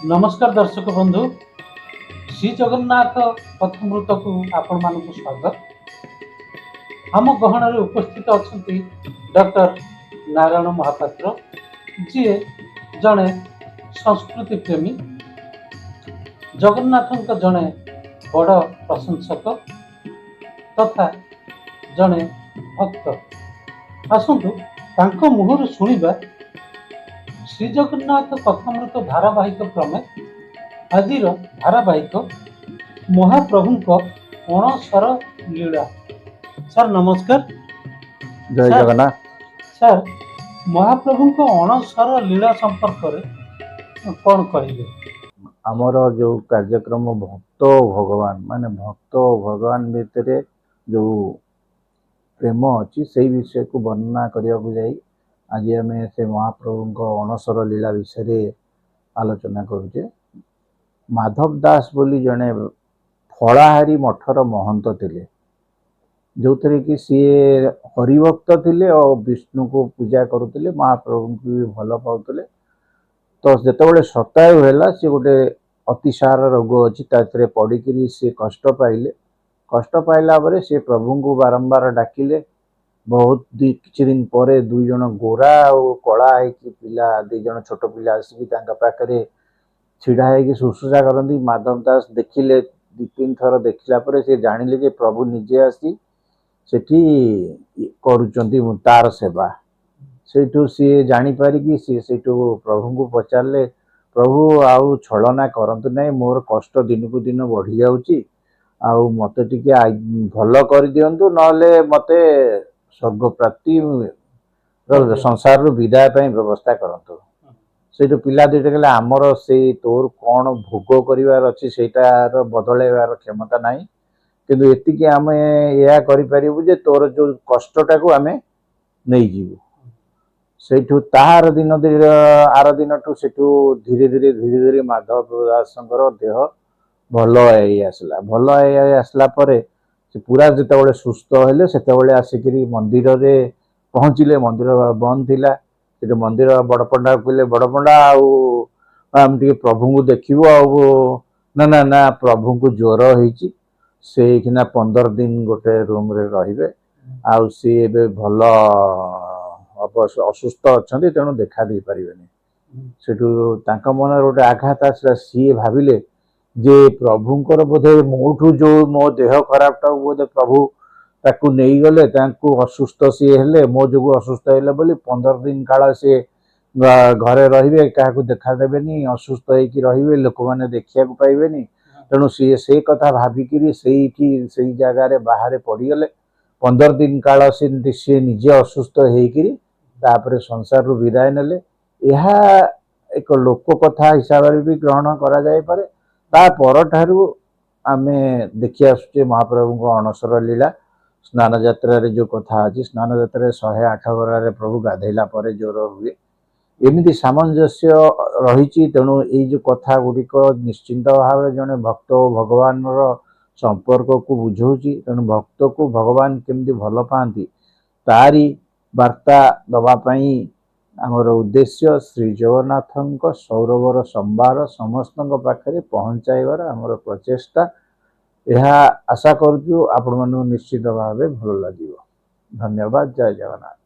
नमस्कार दर्शक बंधु श्री जगन्नाथ कथामृत को आपण मान स्वागत। आम गहन उपस्थित अच्छा डॉक्टर नारायण महापात्र जी जड़े संस्कृति प्रेमी जगन्नाथ जड़े बड़ प्रशंसक तथा जड़े भक्त। आसतु मुहर शुणा श्री जगन्नाथ कथामृत धारावाहिक क्रमे आज धारावाहिक महाप्रभु अणसर लीला। सर नमस्कार। जय जगन्नाथ। सर महाप्रभु अणसर लीला संपर्क कौन कहे? आमर जो कार्यक्रम भक्त भगवान माने भक्त भगवान भितर जो प्रेम अच्छी से विषय को वर्णना करने को जाई आज आम से महाप्रभु अणसर लीला विषय आलोचना करुचे। माधव दास बोली जड़े फलाहारी मठर महंत थे जो थे कि सी हरिभक्त थे और विष्णु को पूजा करुले महाप्रभु को भी भल पाते। तो जिते शतायु है सी गोटे अतिसार रोग अच्छी पड़ी सी कष्ट पाइले। कष्ट पाइला पर सी प्रभु को बारंबार डाकिले। बहुत किछि दिन पर दुई जन गोरा और कला पिला दुई जन छोट पिला आसिक पाखे छिड़ा है शुश्रूषा करती। माधव दास देखिले दु तीन थर देखला पर से जानिले जे प्रभु निजे आसी सेठी करुचंती तार सेवा। सेठू सी जानीपार कि सी सेठू प्रभु को पचारे प्रभु आउ छलना करतु ना मोर कष्ट दिन को दिन बढ़ी जाऊँगी आउ मत टे भल कर दिंतु ना मते स्वर्ग प्राप्ति संसार रु विदाय व्यवस्था करतु। से पिला दुईटा कहले आमर से तोर कौन भोग करिवार अच्छी सेटार बदलैबार क्षमता नहीं किंतु एतिकी आम या करिपारिबु जे तोर जो कष्टटा को आमे नहीं जीवु। सेठू तार दिन आर दिन ठू सेठू धीरे धीरे माधव दासंकर देह भल आसला। भल आसला पर से पूरा जिते सुस्थ हेले से आसिक मंदिर रे पहुँचले। मंदिर बंद थिला से मंदिर बड़पंडा कहले बड़पंडा आम टे प्रभु को देखू ना ना ना प्रभु को ज्वर होती से 15 दिन गोटे रूम रे रहिबे आउ सी एबे भल असुस्थ अच्छा तेणु देखा दे पारे। सेठू तांका मन गोटे आघात आसला। सी भाविले जे प्रभुंकर बोधे मोठू जो मो देह खराब टा बोधे प्रभु ताकू नहीं गले ताकू असुस्थ सी हेले मो जो असुस्थ हेले बोली 15 दिन काल सी घरे रहिबे क्या देखा देबेनी असुस्थ होइकी रहिबे लोक माने देखिया को पाइबेनी। तेणु सी से कथा भाविकी से जगार बाहर पड़गले 15 दिन काल सी निजे असुस्थ होइकी तापर संसार रु विदाय नेले। यह एक लोक कथा हिसाब से भी ग्रहण करा जाय पारे। ता पर ठारू आमे देखि आसुचे महाप्रभु को अणसर लीला। स्नान यात्रा रे जो कथा अच्छी स्नान यात्रा 108 गरा प्रभु गाधेला पर ज्वर हुए एमती सामंजस्य रही। तेणु ये जो कथा गुड़िक निश्चिंत भाव जड़े भक्त भगवान संपर्क को बुझाऊँगी। तेणु भक्त को भगवान केमती भल पाती तारी वार्ता दवापाई आमर उद्देश्य श्री जगन्नाथ सौरभर संवार समस्त पाखे पहुँचाइबार आमर प्रचेष्टा। यह आशा करूँ आपण मानू निश्चित भाव भल लगे। धन्यवाद। जय जगन्नाथ।